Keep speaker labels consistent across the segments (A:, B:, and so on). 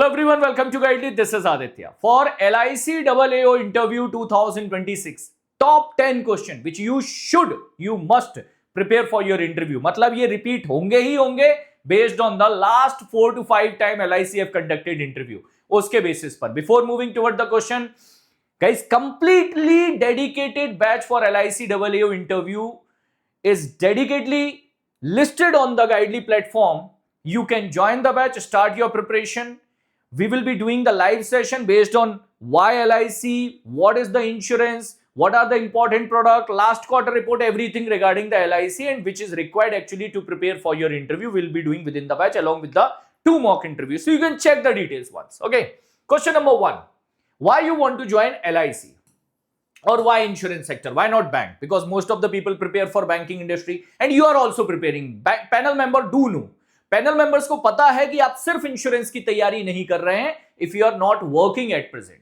A: Hello everyone, welcome to Guidely. This is Aditya. For LIC AAO interview 2026, top 10 question which you must prepare for your interview. मतलब ये repeat होंगे ही होंगे based on the last 4 to 5 time LIC have conducted interview. उसके basis पर. Before moving toward the question, guys, completely dedicated batch for LIC AAO interview is dedicatedly listed on the Guidely platform. You can join the batch, start your preparation. We will be doing the live session based on why LIC, what is the insurance, what are the important product, last quarter report, everything regarding the LIC and which is required actually to prepare for your interview. We'll be doing within the batch along with the 2 mock interviews. So you can check the details once. Okay. Question number 1. Why you want to join LIC? Or why insurance sector? Why not bank? Because most of the people prepare for banking industry and you are also preparing. Panel member do know. Panel members को पता है कि आप सिर्फ insurance की तैयारी नहीं कर रहे हैं if you are not working at present,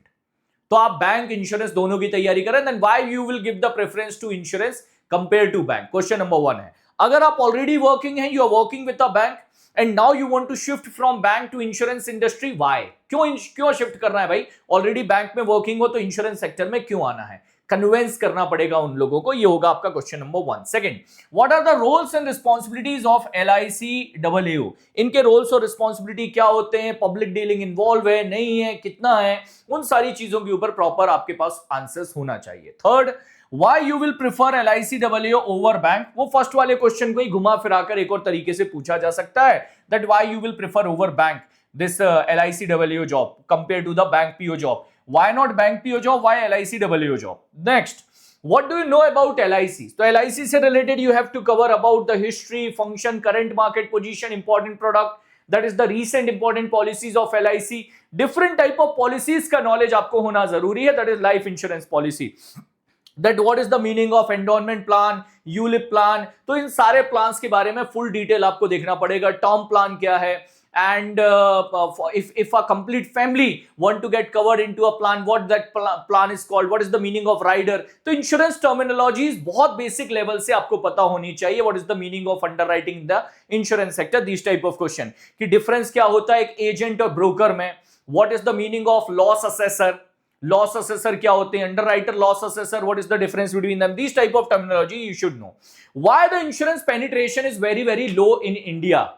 A: तो आप बैंक इंश्योरेंस दोनों की तैयारी करें, then why you will give the preference to insurance compare to bank. Question number 1 है, अगर आप ऑलरेडी वर्किंग हैं, you are working with a bank and now you want to shift from bank to insurance industry, why? क्यों shift करना है भाई? Already bank में working हो तो इंश्योरेंस सेक्टर में क्यों आना है? कन्विंस करना पड़ेगा उन लोगों को. ये होगा आपका question number 1. Second, what are the roles and responsibilities of LIC AAO? इनके रोल्स और रिस्पांसिबिलिटी क्या होते हैं? पब्लिक डीलिंग इन्वॉल्व है, नहीं है, कितना है? उन सारी चीजों के ऊपर प्रॉपर आपके पास आंसर्स होना चाहिए. Third, why you will prefer LIC AAO over bank? वो फर्स्ट वाले क्वेश्चन को ही घुमा फिराकर एक और तरीके से पूछा जा सकता है, that why you will prefer over bank this LIC AAO job compared to the bank PO job. Why not bank PO job? Why LIC AAO job? Next, what do you know about LIC? So LIC से related you have to cover about the history, function, current market position, important product, that is the recent important policies of LIC. Different type of policies का knowledge आपको होना जरूरी है, that is life insurance policy. That what is the meaning of endowment plan, ULIP plan, तो इन सारे plans के बारे में full detail आपको देखना पड़ेगा. term plan क्या है, and if a complete family want to get covered into a plan, what that plan is called, what is the meaning of rider. तो insurance terminologies बहुत basic level से आपको पता होनी चाहिए. what is the meaning of underwriting in the insurance sector, these type of question. कि difference क्या होता है एक agent और broker में, what is the meaning of loss assessor, loss assessor क्या होते हैं, underwriter, loss assessor, what is the difference between them, these type of terminology you should know. Why the insurance penetration is very low in India?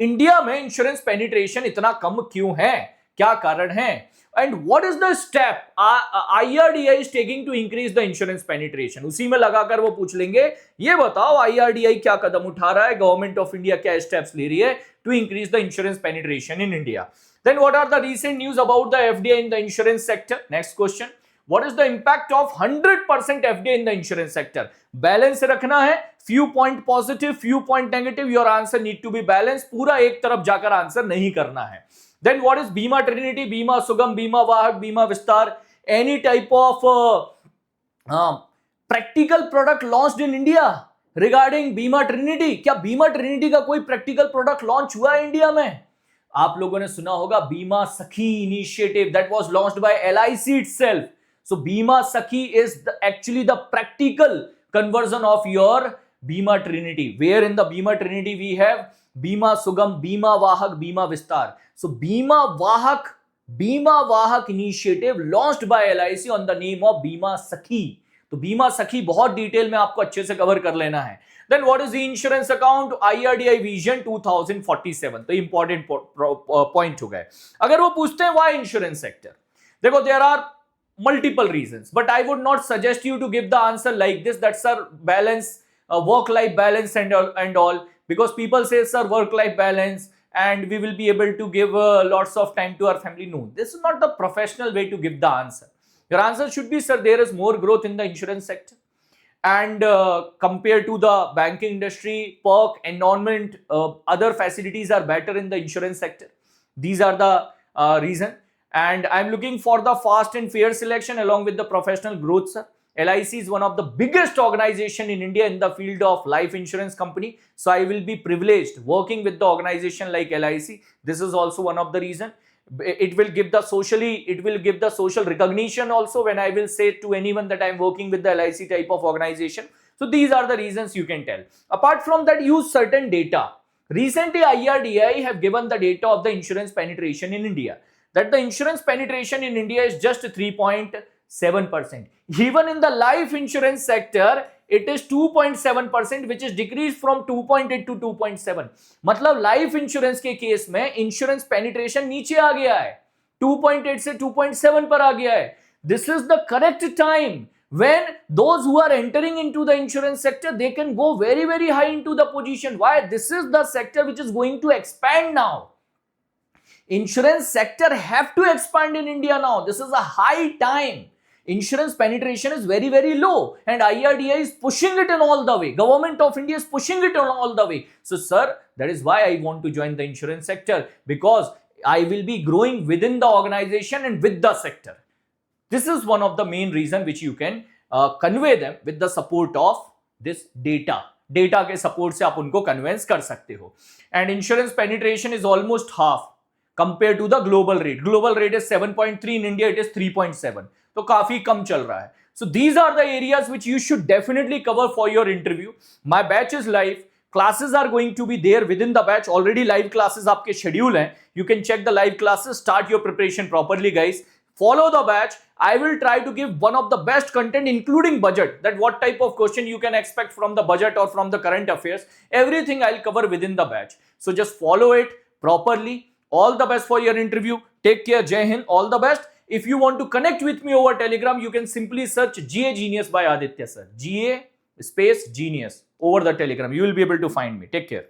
A: India में insurance penetration इतना कम क्यों है, क्या कारण है, and what is the step IRDAI is taking to increase the insurance penetration. उसी में लगाकर वो पूछ लेंगे, ये बताओ IRDAI क्या कदम उठा रहा है, गवर्नमेंट ऑफ इंडिया क्या स्टेप्स ले रही है to increase the insurance penetration in India. Then what are the recent news about the FDI in the insurance sector. Next question, what is the impact of 100% FDI in the insurance sector? Balance रखना है, few point positive, few point negative, your answer need to be balanced. पूरा एक तरफ जाकर answer नहीं करना है. Then what is बीमा ट्रिनिटी, बीमा सुगम, बीमा वाहक, बीमा विस्तार, any type of practical product launched in India regarding बीमा ट्रिनिटी? क्या बीमा ट्रिनिटी का कोई practical product launch हुआ है इंडिया में? आप लोगों ने सुना होगा बीमा सखी initiative that was launched by LIC itself. So Bima Sakhi is actually the practical conversion of your Bima Trinity. Where in the Bima Trinity we have Bima Sugam, Bima Vahak, Bima Vistar. So Bima Vahak initiative launched by LIC on the name of Bima Sakhi. तो Bima Sakhi बहुत detail में आपको अच्छे से cover कर लेना है. Then what is the insurance account? IRDAI Vision 2047. तो important point हो गए. अगर वो पूछते हैं why insurance sector, देखो there are multiple reasons, but I would not suggest you to give the answer like this, that sir balance, work life balance and all, because people say sir work life balance and we will be able to give lots of time to our family. No, this is not the professional way to give the answer. Your answer should be sir there is more growth in the insurance sector and compared to the banking industry, perk, endowment, other facilities are better in the insurance sector. These are the reason. And I'm looking for the fast and fair selection along with the professional growth, sir. LIC is one of the biggest organization in India in the field of life insurance company. So I will be privileged working with the organization like LIC. This is also one of the reason. It will give the social recognition also when I will say to anyone that I'm working with the LIC type of organization. So these are the reasons you can tell. Apart from that, use certain data. Recently, IRDAI have given the data of the insurance penetration in India. that the insurance penetration in India is just 3.7%. Even in the life insurance sector, it is 2.7%, which is decreased from 2.8 to 2.7. मतलब life insurance के case में insurance penetration नीचे आ गया है, 2.8 से 2.7 पर आ गया है. This is the correct time when those who are entering into the insurance sector, they can go very, very high into the position. Why? This is the sector which is going to expand now. Insurance sector have to expand in India now. This is a high time. Insurance penetration is very, very low, and IRDA is pushing it in all the way. Government of India is pushing it on all the way. So, sir, that is why I want to join the insurance sector, because I will be growing within the organization and with the sector. This is one of the main reason which you can convey them with the support of this data. Data के support से आप उनको convince कर सकते हो. And insurance penetration is almost half compared to the global rate. Global rate is 7.3, in India it is 3.7. तो काफी कम चल रहा है. So these are the areas which you should definitely cover for your interview. My batch is live. Classes are going to be there within the batch. Already live classes आपके schedule हैं. You can check the live classes. Start your preparation properly, guys. Follow the batch. I will try to give one of the best content, including budget, that what type of question you can expect from the budget or from the current affairs. Everything I'll cover within the batch. So just follow it properly. All the best for your interview. Take care. Jai Hind. All the best. If you want to connect with me over Telegram, you can simply search GA Genius by Aditya sir. GA space Genius over the Telegram. You will be able to find me. Take care.